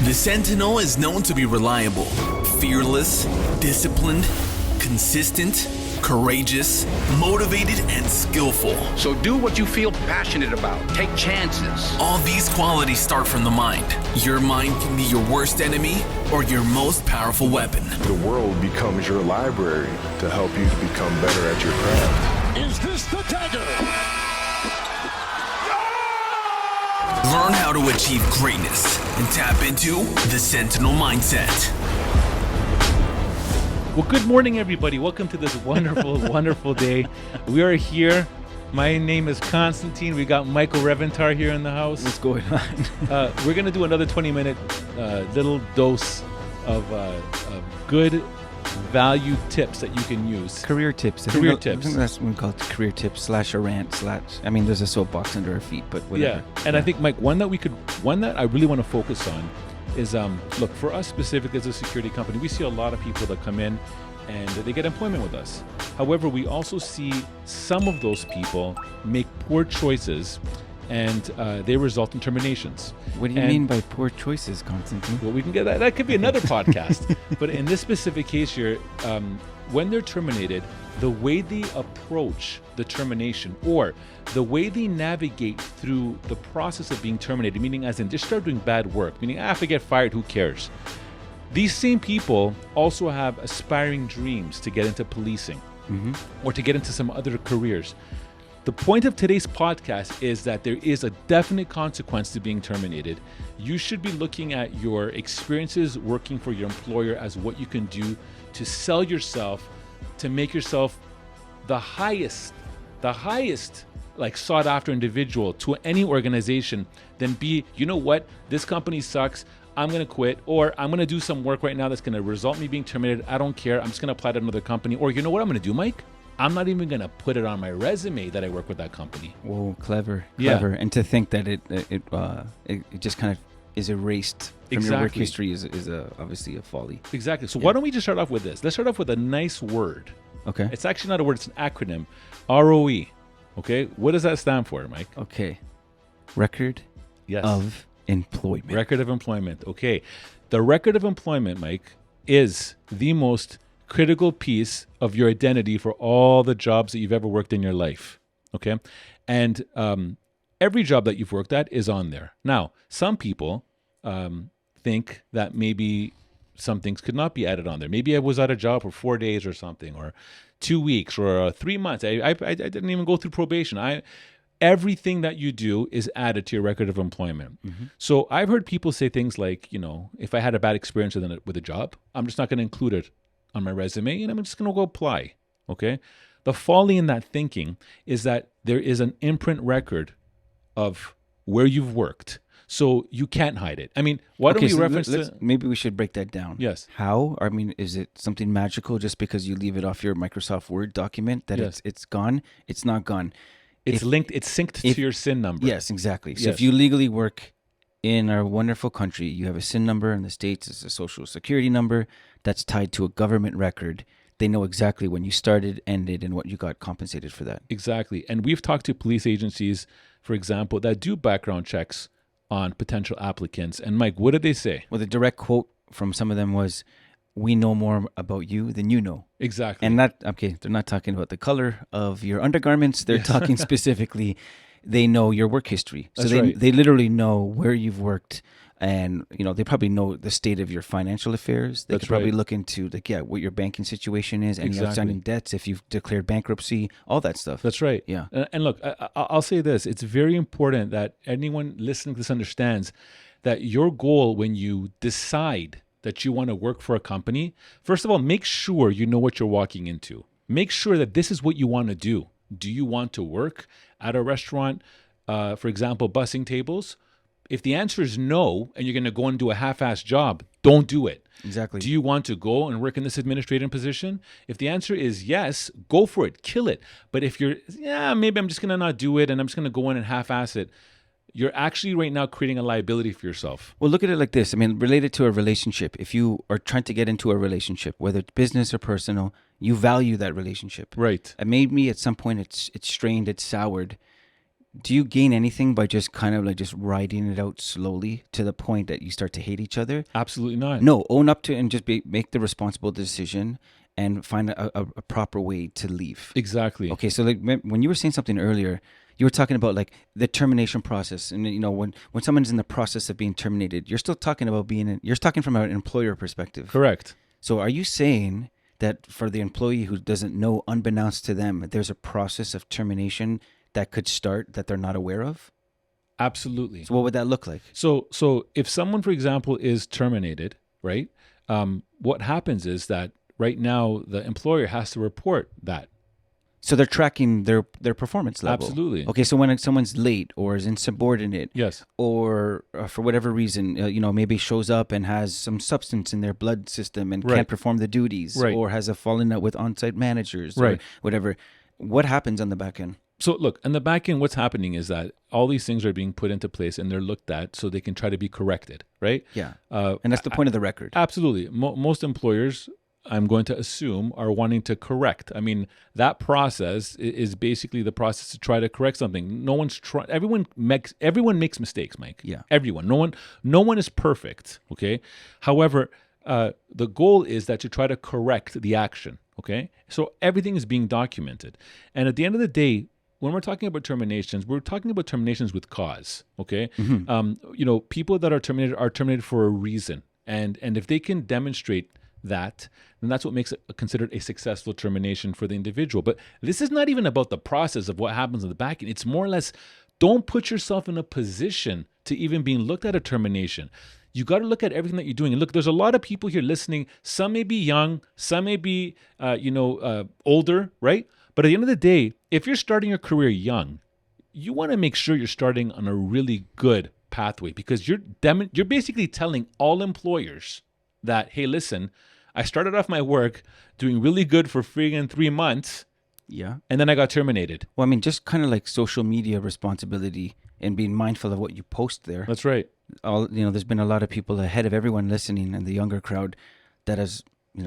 The Sentinel is known to be reliable, fearless, disciplined, consistent, courageous, motivated, and skillful. So do what you feel passionate about. Take chances. All these qualities start from the mind. Your mind can be your worst enemy or your most powerful weapon. The world becomes your library to help you to become better at your craft. Is this the dagger? Learn how to achieve greatness and tap into the Sentinel mindset. Well, good morning, everybody. Welcome to this wonderful, wonderful day. We are here. My name is Constantine. We got Michael Reventar here in the house. What's going on? We're going to do another 20-minute little dose of good value tips that you can use. Career tips. I think that's what we call it, career tips / a rant / I mean, there's a soapbox under our feet, but whatever. Yeah, and I think, Mike, one that I really want to focus on is, look, for us specifically as a security company, we see a lot of people that come in and they get employment with us. However, we also see some of those people make poor choices and they result in terminations. What do you mean by poor choices, Constantine? Well, we can get that. That could be another podcast. But in this specific case here, when they're terminated, the way they approach the termination or the way they navigate through the process of being terminated, meaning as in just start doing bad work, meaning if I get fired, who cares? These same people also have aspiring dreams to get into policing or to get into some other careers. The point of today's podcast is that there is a definite consequence to being terminated. You should be looking at your experiences working for your employer as what you can do to sell yourself, to make yourself the highest like sought after individual to any organization, then be, you know what, this company sucks, I'm going to quit, or I'm going to do some work right now that's going to result in me being terminated. I don't care. I'm just going to apply to another company. Or you know what I'm going to do, Mike? I'm not even going to put it on my resume that I work with that company. Whoa, clever. Yeah. And to think that it just kind of is erased from your work history is obviously a folly. Exactly. So why don't we just start off with this? Let's start off with a nice word. Okay. It's actually not a word. It's an acronym. ROE. Okay. What does that stand for, Mike? Okay. Record of employment. Record of employment. Okay. The record of employment, Mike, is the most critical piece of your identity for all the jobs that you've ever worked in your life. Okay. And every job that you've worked at is on there. Now, some people think that maybe some things could not be added on there. Maybe I was at a job for 4 days or something, or 2 weeks, or 3 months. I didn't even go through probation. Everything that you do is added to your record of employment. So I've heard people say things like, you know, if I had a bad experience with a job, I'm just not going to include it on my resume and I'm just going to go apply. Okay. The folly in that thinking is that there is an imprint record of where you've worked. So you can't hide it. I mean, why don't we reference maybe we should break that down. Yes. How? I mean, is it something magical just because you leave it off your Microsoft Word document that it's gone? It's not gone. It's synced to your SIN number. Yes, exactly. So if you legally work in our wonderful country, you have a SIN number. In the States, it's a social security number that's tied to a government record. They know exactly when you started, ended, and what you got compensated for that. Exactly. And we've talked to police agencies, for example, that do background checks on potential applicants. And Mike, what did they say? Well, the direct quote from some of them was, "We know more about you than you know." Exactly. And they're not talking about the color of your undergarments. They're talking specifically, they know your work history. So they literally know where you've worked. And, you know, they probably know the state of your financial affairs. They could probably look into, what your banking situation is, any outstanding debts, if you've declared bankruptcy, all that stuff. That's right. Yeah. And look, I'll say this. It's very important that anyone listening to this understands that your goal when you decide that you want to work for a company, first of all, make sure you know what you're walking into. Make sure that this is what you want to do. Do you want to work at a restaurant, for example, bussing tables? If the answer is no, and you're going to go and do a half-assed job, don't do it. Exactly. Do you want to go and work in this administrative position? If the answer is yes, go for it. Kill it. But if you're, maybe I'm just going to not do it and I'm just going to go in and half-ass it, you're actually right now creating a liability for yourself. Well, look at it like this. I mean, related to a relationship, if you are trying to get into a relationship, whether it's business or personal, you value that relationship. Right. And maybe at some point it's strained, it's soured. do you gain anything by just kind of like just riding it out slowly to the point that you start to hate each other? Absolutely not. No, own up to it and just make the responsible decision and find a proper way to leave. Exactly. Okay, so like when you were saying something earlier, you were talking about like the termination process, and you know when someone's in the process of being terminated, you're still talking about you're talking from an employer perspective. Correct. So are you saying that for the employee who doesn't know, unbeknownst to them, there's a process of termination that could start that they're not aware of? Absolutely. So what would that look like? So if someone, for example, is terminated, right? What happens is that right now the employer has to report that. So they're tracking their performance level. Absolutely. Okay, so when someone's late or is insubordinate, Yes, or for whatever reason, maybe shows up and has some substance in their blood system and Right. can't perform the duties, Right. or has a falling out with on-site managers, Right. or whatever. What happens on the back end? So look, in the back end, what's happening is that all these things are being put into place and they're looked at so they can try to be corrected, right? Yeah, and that's the point of the record. Absolutely. Most employers, I'm going to assume, are wanting to correct. I mean, that process is basically the process to try to correct something. No one's trying. Everyone makes mistakes, Mike. Yeah. Everyone. No one is perfect. Okay. However, the goal is that to try to correct the action. Okay. So everything is being documented, and at the end of the day, when we're talking about terminations, we're talking about terminations with cause. Okay. People that are terminated for a reason, and if they can demonstrate that, then that's what makes it considered a successful termination for the individual. But this is not even about the process of what happens in the back end. It's more or less, don't put yourself in a position to even being looked at a termination. You got to look at everything that you're doing. And look, there's a lot of people here listening. Some may be young, some may be, older, right? But at the end of the day, if you're starting your career young, you want to make sure you're starting on a really good pathway, because you're basically telling all employers that, hey, listen, I started off my work doing really good for friggin' 3 months. Yeah. And then I got terminated. Well, I mean, just kind of like social media responsibility and being mindful of what you post there. That's right. There's been a lot of people ahead of everyone listening and the younger crowd that has,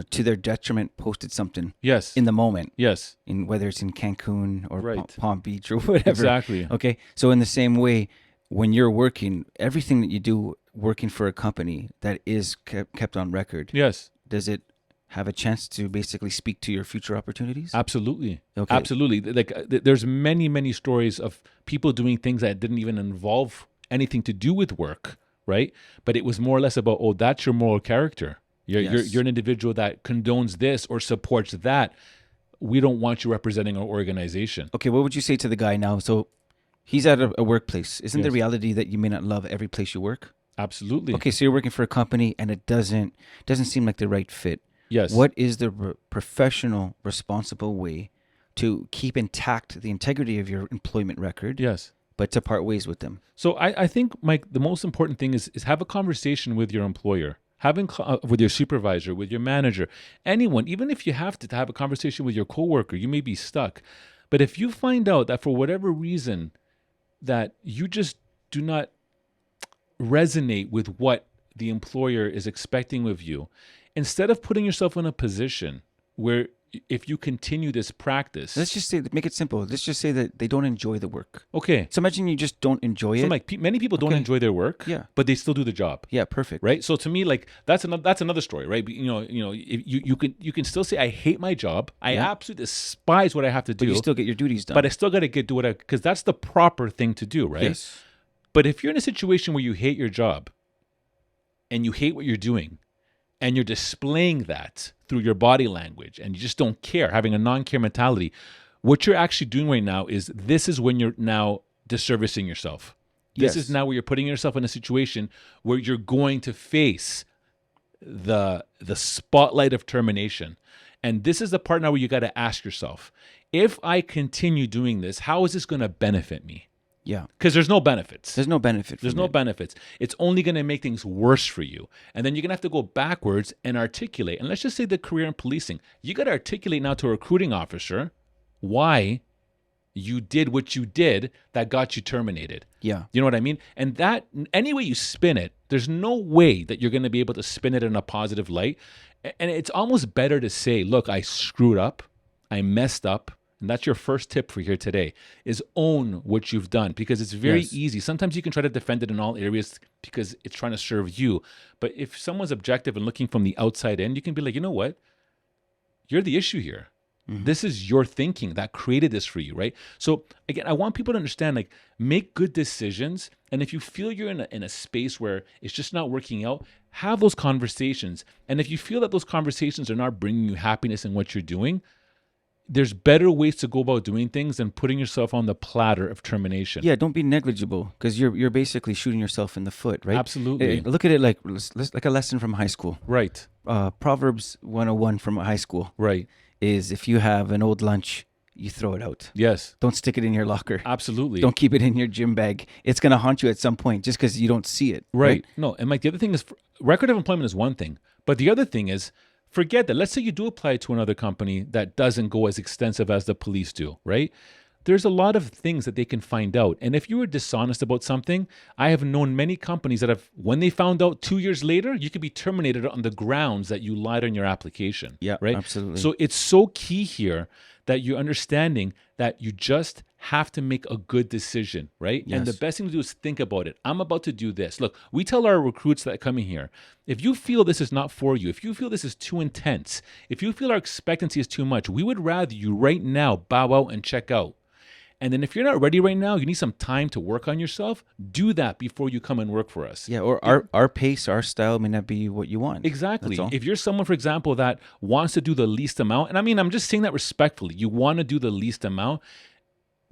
to their detriment, posted something. Yes. In the moment. Yes. In whether it's in Cancun or Right. Palm Beach or whatever. Exactly. Okay. So in the same way, when you're working, everything that you do working for a company that is kept on record. Yes. Does it have a chance to basically speak to your future opportunities? Absolutely. Okay. Absolutely. Like there's many, many stories of people doing things that didn't even involve anything to do with work, right? But it was more or less about, oh, that's your moral character. You're an individual that condones this or supports that. We don't want you representing our organization. Okay, what would you say to the guy now? So he's at a workplace. Isn't the Yes. reality that you may not love every place you work? Absolutely. Okay, so you're working for a company and it doesn't seem like the right fit. Yes. What is the professional, responsible way to keep intact the integrity of your employment record, Yes. but to part ways with them? So I think, Mike, the most important thing is have a conversation with your employer, with your supervisor, with your manager, anyone. Even if you have to have a conversation with your coworker, you may be stuck. But if you find out that for whatever reason that you just do not resonate with what the employer is expecting of you, instead of putting yourself in a position where if you continue this practice, Let's just say, make it simple. Let's just say that they don't enjoy the work. okay. So imagine you just don't enjoy So it. like many people don't Okay. enjoy their work, Yeah. but they still do the job. Yeah, perfect. Right. So to me, like that's another story, right? If you can still say I hate my job. I Yeah. absolutely despise what I have to do. But you still get your duties done. but I still got to do what because that's the proper thing to do, right? Yes. But if you're in a situation where you hate your job and you hate what you're doing and you're displaying that through your body language and you just don't care, having a non-care mentality, what you're actually doing right now is this is when you're now disservicing yourself. This Yes. is now where you're putting yourself in a situation where you're going to face the spotlight of termination. And this is the part now where you got to ask yourself, if I continue doing this, how is this going to benefit me? Yeah. Because there's no benefits. There's no benefit. There's from no it. benefits. It's only going to make things worse for you. And then you're going to have to go backwards and articulate. And let's just say the career in policing. You got to articulate now to a recruiting officer why you did what you did that got you terminated. Yeah. You know what I mean? And that, any way you spin it, there's no way that you're going to be able to spin it in a positive light. And it's almost better to say, look, I screwed up. I messed up. and that's your first tip for here today, is own what you've done, because it's very easy. Sometimes you can try to defend it in all areas because it's trying to serve you. But if someone's objective and looking from the outside in, you can be like, you know what? You're the issue here. This is your thinking that created this for you, right? So again, I want people to understand, like, make good decisions. And if you feel you're in a space where it's just not working out, have those conversations. And if you feel that those conversations are not bringing you happiness in what you're doing, there's better ways to go about doing things than putting yourself on the platter of termination. Yeah, don't be negligible, because you're basically shooting yourself in the foot, right? Absolutely. Look at it like a lesson from high school. Right. Proverbs 101 from high school. Right. Is if you have an old lunch, you throw it out. Yes. Don't stick it in your locker. Absolutely. Don't keep it in your gym bag. It's going to haunt you at some point just because you don't see it. Right. No, and Mike, the other thing is, record of employment is one thing, but the other thing is, forget that. Let's say you do apply to another company that doesn't go as extensive as the police do, right? There's a lot of things that they can find out. And if you were dishonest about something, I have known many companies that have, when they found out 2 years later, you could be terminated on the grounds that you lied on your application. Yeah, right? Absolutely. So it's so key here that you're understanding that you just have to make a good decision, right? Yes. And the best thing to do is think about it. I'm about to do this. Look, we tell our recruits that come in here, if you feel this is not for you, if you feel this is too intense, if you feel our expectancy is too much, we would rather you right now bow out and check out. And then if you're not ready right now, you need some time to work on yourself, do that before you come and work for us. Yeah, or our pace, our style may not be what you want. Exactly. If you're someone, for example, that wants to do the least amount, and I mean, I'm just saying that respectfully, you want to do the least amount,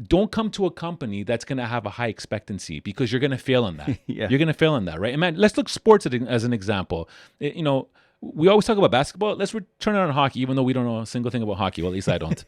don't come to a company that's going to have a high expectancy, because you're going to fail in that. Yeah. You're going to fail in that, right? And man, let's look sports as an example. We always talk about basketball. Let's turn it on hockey, even though we don't know a single thing about hockey. Well, at least I don't.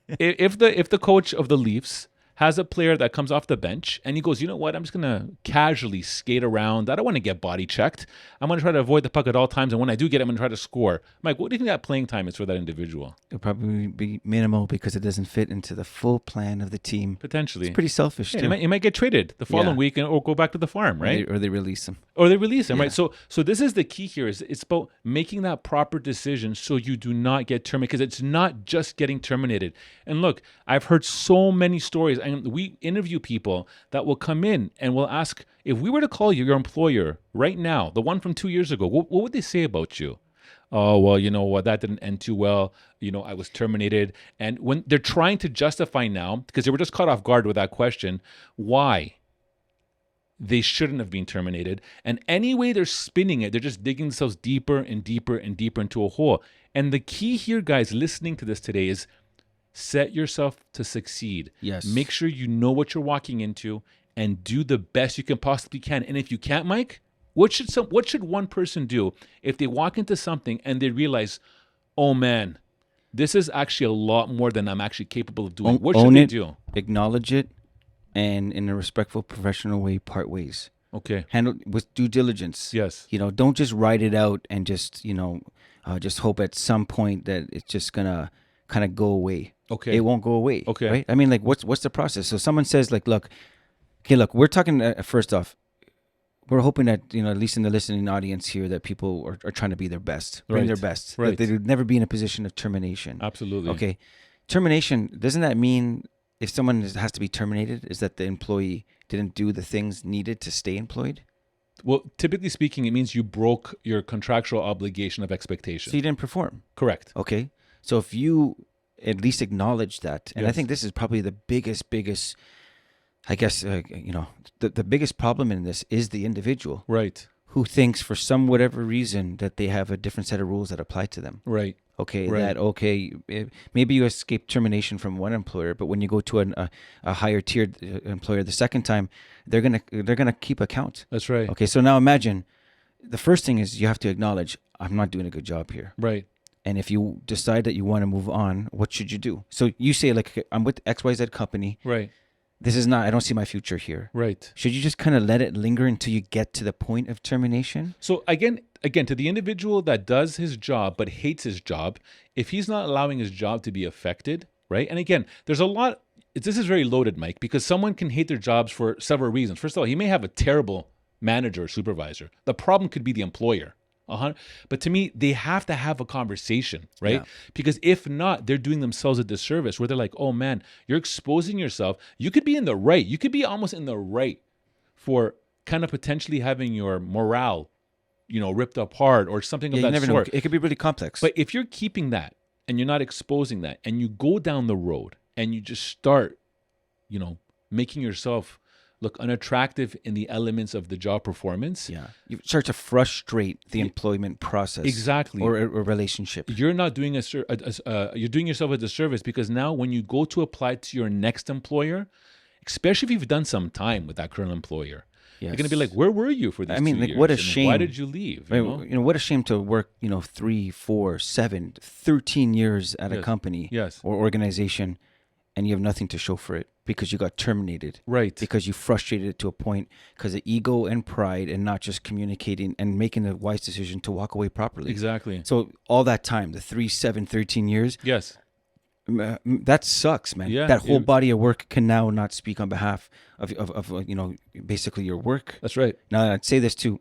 If the coach of the Leafs has a player that comes off the bench and he goes, you know what, I'm just going to casually skate around. I don't want to get body checked. I'm going to try to avoid the puck at all times. And when I do get it, I'm going to try to score. Mike, what do you think that playing time is for that individual? It'll probably be minimal because it doesn't fit into the full plan of the team. Potentially. It's pretty selfish, too. It might get traded the following week or go back to the farm, right? Or they release him. Right? So this is the key here. It's about making that proper decision so you do not get terminated, because it's not just getting terminated. And look, I've heard so many stories, and we interview people that will come in and will ask, if we were to call you, your employer right now, the one from 2 years ago, what would they say about you? Oh, well, you know what, that didn't end too well. I was terminated. And when they're trying to justify now, because they were just caught off guard with that question, why they shouldn't have been terminated. And any way they're spinning it, they're just digging themselves deeper and deeper and deeper into a hole. And the key here, guys, listening to this today, is set yourself to succeed. Yes. Make sure you know what you're walking into and do the best you can possibly can. And if you can't, Mike, what should one person do if they walk into something and they realize, oh man, this is actually a lot more than I'm actually capable of doing? What should they do? Acknowledge it, and in a respectful, professional way, part ways. Okay. Handle with due diligence. Yes. Don't just write it out and just just hope at some point that it's just gonna kind of go away. Okay. It won't go away. Okay. Right? I mean, like, what's the process? So someone says, like, look, we're talking first off. We're hoping that, at least in the listening audience here, that people are trying to be their best, bring their best. Right. That they would never be in a position of termination. Absolutely. Okay. Termination, doesn't that mean if someone has to be terminated, is that the employee didn't do the things needed to stay employed? Well, typically speaking, it means you broke your contractual obligation of expectation. So you didn't perform. Correct. Okay. So if you at least acknowledge that, and I Yes. think this is probably the biggest, I guess, the biggest problem in this is the individual Right. who thinks for some whatever reason that they have a different set of rules that apply to them. Right. Okay, Right. maybe you escape termination from one employer, but when you go to a higher tiered employer the second time, they're gonna keep account. That's right. Okay, so now imagine, the first thing is you have to acknowledge, I'm not doing a good job here. Right. And if you decide that you want to move on, what should you do? So you say, like, okay, I'm with XYZ company. Right. I don't see my future here. Right. Should you just kind of let it linger until you get to the point of termination? So again, to the individual that does his job but hates his job, if he's not allowing his job to be affected, right? And again, there's a lot. This is very loaded, Mike, because someone can hate their jobs for several reasons. First of all, he may have a terrible manager or supervisor. The problem could be the employer. But to me, they have to have a conversation, right? Yeah. Because if not, they're doing themselves a disservice where they're like, oh man, you're exposing yourself. You could be in the right. You could be almost in the right for kind of potentially having your morale, ripped apart or something of you that never sort. know. It could be really complex. But if you're keeping that and you're not exposing that and you go down the road and you just start, making yourself look unattractive in the elements of the job performance. Yeah. You start to frustrate the employment process. Exactly. Or a relationship. You're not doing you're doing yourself a disservice because now when you go to apply to your next employer, especially if you've done some time with that current employer, you're going to be like, where were you for these 2 years? What a And shame. why did you leave? What a shame to work, 3, 4, 7, 13 years at a company or organization, and you have nothing to show for it because you got terminated. Right. Because you frustrated it to a point because of ego and pride and not just communicating and making the wise decision to walk away properly. Exactly. So all that time, the 3, 7, 13 years. Yes. That sucks, man. Yeah, that whole body of work can now not speak on behalf of basically your work. That's right. Now I'd say this too.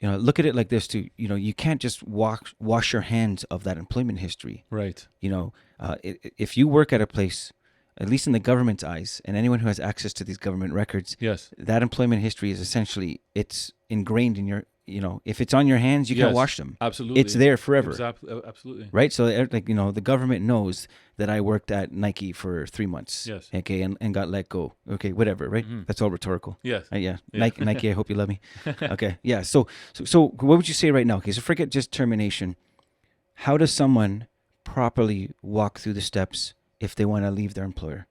Look at it like this too. You can't just wash your hands of that employment history. Right. If you work at a place, at least in the government's eyes, and anyone who has access to these government records, yes, that employment history is essentially it's ingrained in your. If it's on your hands, you can't wash them. Absolutely. It's there forever. Absolutely. Right? So, the government knows that I worked at Nike for 3 months. Yes. Okay, and got let go. Okay, whatever, right? Mm-hmm. That's all rhetorical. Yes. Yeah. Nike, I hope you love me. Okay, yeah. So what would you say right now? Okay, so forget just termination. How does someone properly walk through the steps if they want to leave their employer?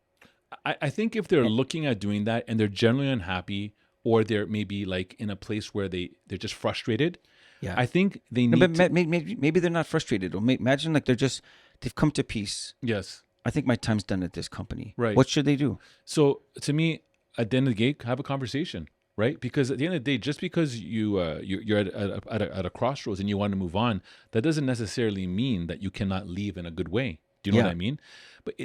I think if they're looking at doing that and they're generally unhappy, or they're maybe like in a place where they're just frustrated. Yeah, I think they need. But maybe they're not frustrated. Or imagine like they've come to peace. Yes, I think my time's done at this company. Right. What should they do? So to me, at the end of the day, have a conversation, right? Because at the end of the day, just because you're at a crossroads and you want to move on, that doesn't necessarily mean that you cannot leave in a good way. Do you know what I mean? But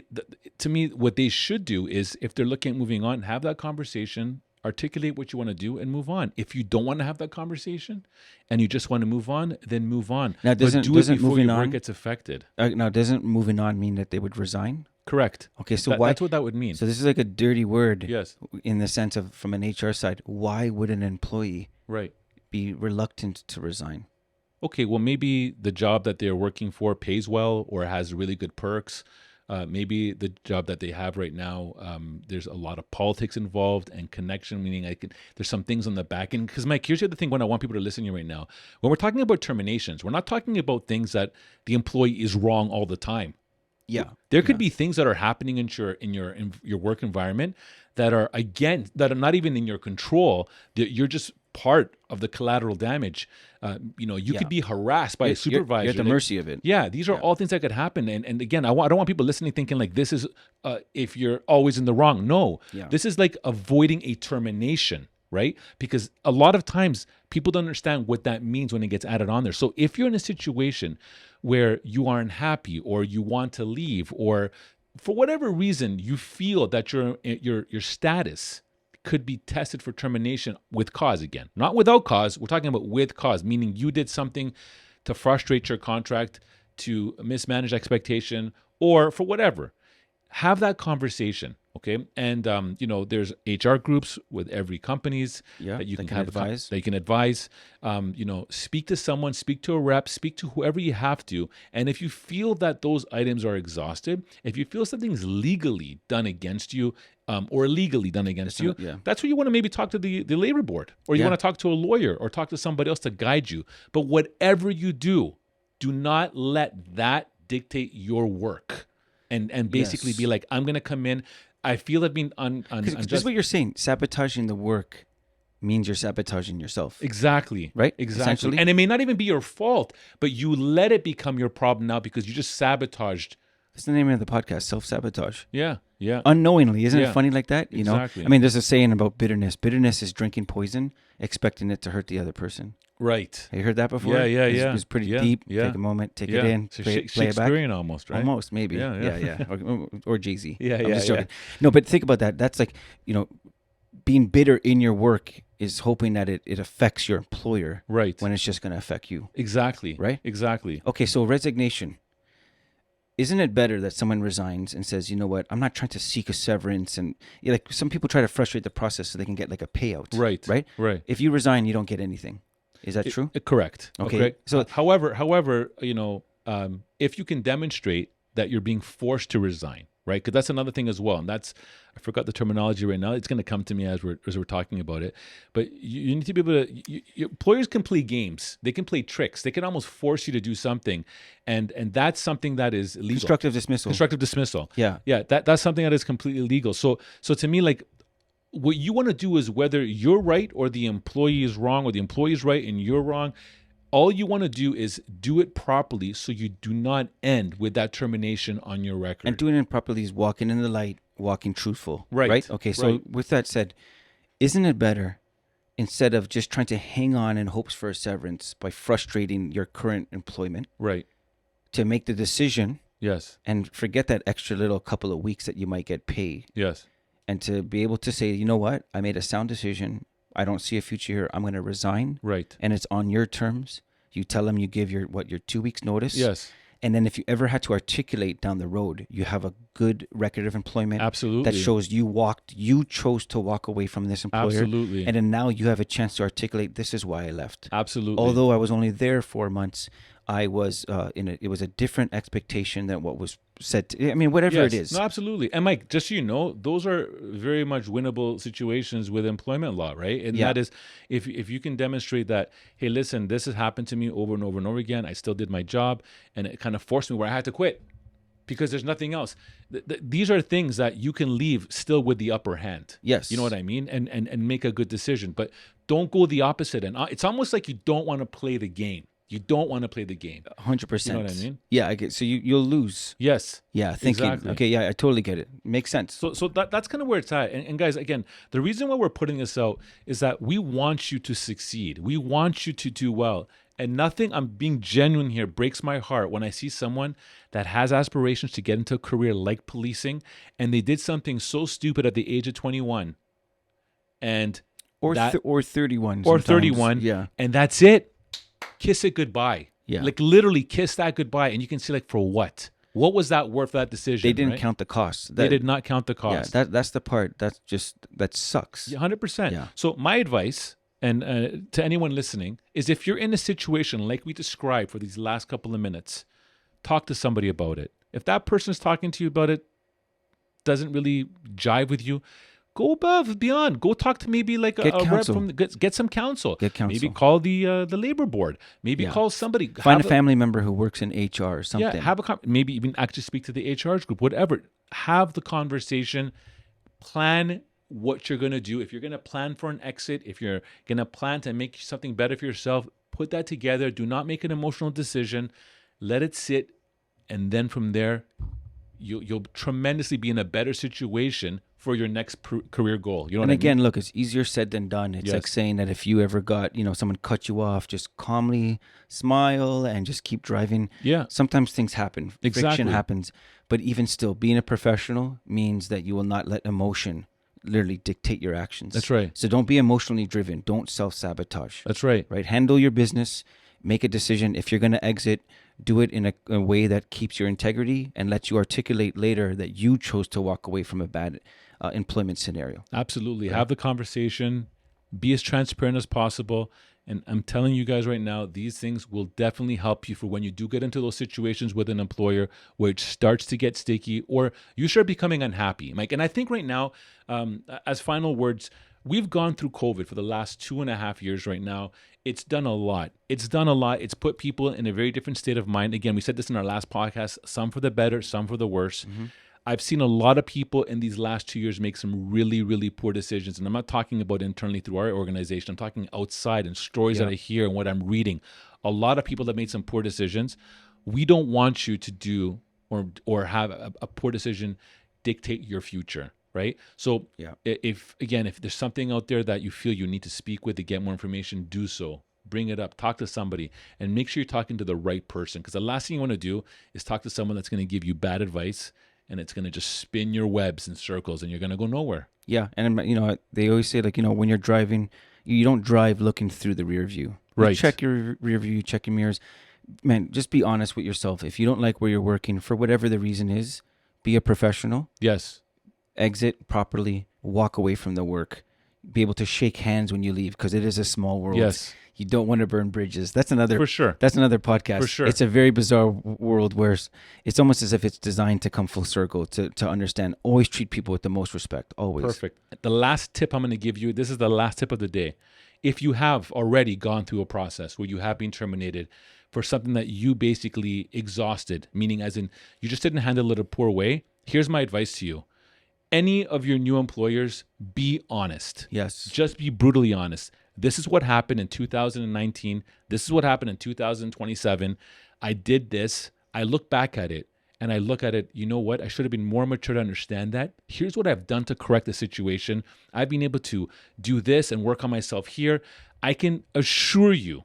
to me, what they should do is, if they're looking at moving on, have that conversation. Articulate what you want to do and move on. If you don't want to have that conversation and you just want to move on, then move on. Now, doesn't before your work gets affected. Now, doesn't moving on mean that they would resign? Correct. Okay, so why? That's what that would mean. So this is like a dirty word. Yes. In the sense of, from an HR side, why would an employee be reluctant to resign? Okay, well, maybe the job that they're working for pays well or has really good perks. Maybe the job that they have right now, there's a lot of politics involved and connection, meaning there's some things on the back end. Because Mike, here's the other thing when I want people to listen to you right now. When we're talking about terminations, we're not talking about things that the employee is wrong all the time. Yeah. There could be things that are happening in your work environment that are not even in your control. That you're just part of the collateral damage. You could be harassed by a supervisor. You're at the mercy of it. Yeah, these are all things that could happen. And again, I don't want people listening thinking like this is if you're always in the wrong. No, this is like avoiding a termination, right? Because a lot of times people don't understand what that means when it gets added on there. So if you're in a situation where you aren't happy or you want to leave, or for whatever reason you feel that your status could be tested for termination with cause, again, not without cause. We're talking about with cause, meaning you did something to frustrate your contract, to mismanage expectation, or for whatever. Have that conversation, okay? And there's HR groups with every companies that you can advise. They can advise. Speak to someone, speak to a rep, speak to whoever you have to. And if you feel that those items are exhausted, if you feel something's legally done against you, or illegally done against you, that's where you want to maybe talk to the labor board, or you want to talk to a lawyer, or talk to somebody else to guide you. But whatever you do not let that dictate your work. And basically be like, I'm going to come in. I feel it being unjust. That's what you're saying. Sabotaging the work means you're sabotaging yourself. Exactly. Right? Exactly. And it may not even be your fault, but you let it become your problem now because you just sabotaged. That's the name of the podcast, self-sabotage. Yeah. Unknowingly. Isn't it funny like that? Exactly. I mean, there's a saying about bitterness. Bitterness is drinking poison, expecting it to hurt the other person. Right. Have you heard that before? Yeah. It was pretty deep. Take a moment, take it in, so play it back. Shakespearean almost, right? Almost, maybe. Yeah. Or Jay-Z. Yeah, I'm just joking. No, but think about that. That's like, being bitter in your work is hoping that it affects your employer, Right. when it's just going to affect you. Exactly. Right? Exactly. Okay, so resignation. Isn't it better that someone resigns and says, you know what, I'm not trying to seek a severance, and like some people try to frustrate the process so they can get like a payout. Right. Right? Right. If you resign, you don't get anything. Is that true? Correct. Okay. So, however, if you can demonstrate that you're being forced to resign, right? Because that's another thing as well, and I forgot the terminology right now. It's going to come to me as we're talking about it. But you need to be able to. Your employers can play games. They can play tricks. They can almost force you to do something, and that's something that is illegal. Constructive dismissal. Constructive dismissal. Yeah. Yeah. That's something that is completely legal. So to me, like, what you want to do is, whether you're right or the employee is wrong, or the employee is right and you're wrong, all you want to do is do it properly, so you do not end with that termination on your record. And doing it properly is walking in the light, walking truthful. Right. Right? Okay, so Right. with that said, isn't it better, instead of just trying to hang on in hopes for a severance by frustrating your current employment, Right. to make the decision Yes. and forget that extra little couple of weeks that you might get paid, Yes. and to be able to say, you know what, I made a sound decision. I don't see a future here. I'm going to resign. Right. And it's on your terms. You tell them, you give your 2 weeks notice. Yes. And then if you ever had to articulate down the road, you have a good record of employment. Absolutely. That shows you chose to walk away from this employer. Absolutely. And then now you have a chance to articulate, this is why I left. Absolutely. Although I was only there 4 months, I was it was a different expectation than what was said. Whatever Yes. it is. No, absolutely. And Mike, just so you know, those are very much winnable situations with employment law, right? And Yeah. that is, if you can demonstrate that, hey, listen, this has happened to me over and over and over again. I still did my job, and it kind of forced me where I had to quit because there's nothing else. These are things that you can leave still with the upper hand. Yes. You know what I mean? And make a good decision. But don't go the opposite. And it's almost like you don't want to play the game. You don't want to play the game. 100%. You know what I mean? Yeah, I get. So you'll lose. Yes. Yeah, thinking. Exactly. Okay, yeah, I totally get it. Makes sense. So that's kind of where it's at. And guys, again, the reason why we're putting this out is that we want you to succeed. We want you to do well. And nothing, I'm being genuine here, breaks my heart when I see someone that has aspirations to get into a career like policing, and they did something so stupid at the age of 21. And or 31. Or sometimes. 31. Yeah. And that's it. Kiss it goodbye. Yeah. Like, literally kiss that goodbye. And you can see, like, for what? What was that worth, that decision? They didn't right? count the costs. They did not count the cost. Yeah, that's the part. That sucks. Yeah, 100%. Yeah. So my advice, and to anyone listening, is if you're in a situation like we described for these last couple of minutes, talk to somebody about it. If that person's talking to you about it doesn't really jive with you, go above and beyond. Go talk to maybe like a rep from get some counsel. Get counsel. Maybe call the labor board. Maybe call somebody. Find a family member who works in HR or something. Yeah, maybe even actually speak to the HR group. Whatever. Have the conversation. Plan what you're going to do. If you're going to plan for an exit, if you're going to plan to make something better for yourself, put that together. Do not make an emotional decision. Let it sit, and then from there, you'll tremendously be in a better situation for your next career goal. You know and what again, I mean? look, it's easier said than done. It's Yes. like saying that if you ever got, someone cut you off, just calmly smile and just keep driving. Yeah. Sometimes things happen. Exactly. Friction happens. But even still, being a professional means that you will not let emotion literally dictate your actions. That's right. So don't be emotionally driven. Don't self-sabotage. That's right. Right? Handle your business. Make a decision. If you're going to exit, do it in a way that keeps your integrity and lets you articulate later that you chose to walk away from a bad employment scenario. Absolutely. Have the conversation. Be as transparent as possible. And I'm telling you guys right now, these things will definitely help you for when you do get into those situations with an employer where it starts to get sticky or you start becoming unhappy. Mike, and I think right now, as final words, we've gone through COVID for the last 2.5 years right now. It's done a lot. It's put people in a very different state of mind. Again, we said this in our last podcast, some for the better, some for the worse. Mm-hmm. I've seen a lot of people in these last 2 years make some really, really poor decisions. And I'm not talking about internally through our organization. I'm talking outside and stories that I hear and what I'm reading. A lot of people that made some poor decisions. We don't want you to do or have a poor decision dictate your future. Right. So if there's something out there that you feel you need to speak with to get more information, do so. Bring it up, talk to somebody, and make sure you're talking to the right person. Because the last thing you want to do is talk to someone that's going to give you bad advice and it's going to just spin your webs in circles and you're going to go nowhere. Yeah. And, they always say, when you're driving, You don't drive looking through the rear view. Right. You check your rear view, check your mirrors. Man, just be honest with yourself. If you don't like where you're working, for whatever the reason is, be a professional. Yes. Exit properly. Walk away from the work. Be able to shake hands when you leave, because it is a small world. Yes. You don't want to burn bridges. That's another. For sure. That's another podcast. For sure. It's a very bizarre world where it's almost as if it's designed to come full circle, to understand. Always treat people with the most respect. Always. Perfect. The last tip I'm going to give you, this is the last tip of the day. If you have already gone through a process where you have been terminated for something that you basically exhausted, meaning as in you just didn't handle it a poor way, here's my advice to you. Any of your new employers, be honest. Yes. Just be brutally honest. This is what happened in 2019. This is what happened in 2027. I did this. I look back at it and I look at it, you know what? I should have been more mature to understand that. Here's what I've done to correct the situation. I've been able to do this and work on myself here. I can assure you,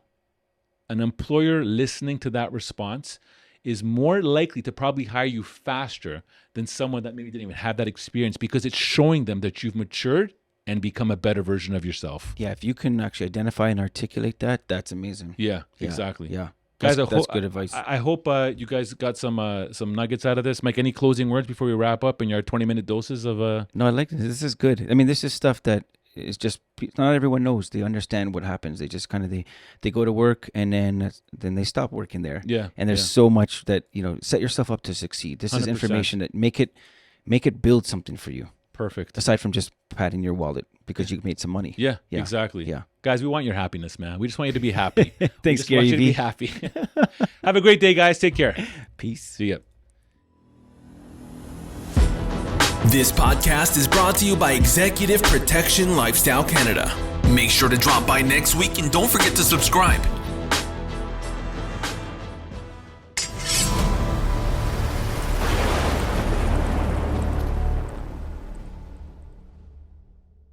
an employer listening to that response is more likely to probably hire you faster than someone that maybe didn't even have that experience, because it's showing them that you've matured and become a better version of yourself. Yeah, if you can actually identify and articulate that, that's amazing. Yeah, exactly. Yeah. Guys, that's good advice. I hope you guys got some nuggets out of this. Mike, any closing words before we wrap up in your 20-minute doses of... No, I like this. This is good. I mean, this is stuff that is just, not everyone knows. They understand what happens. They just kind of, they go to work and then they stop working there. Yeah. And there's so much that, set yourself up to succeed. This 100%. Is information that make it build something for you. Perfect. Aside from just patting your wallet because you made some money. Yeah, exactly. Yeah. Guys, we want your happiness, man. We just want you to be happy. Thanks, Gary V. We just want you to be happy. Have a great day, guys. Take care. Peace. See ya. This podcast is brought to you by Executive Protection Lifestyle Canada. Make sure to drop by next week and don't forget to subscribe.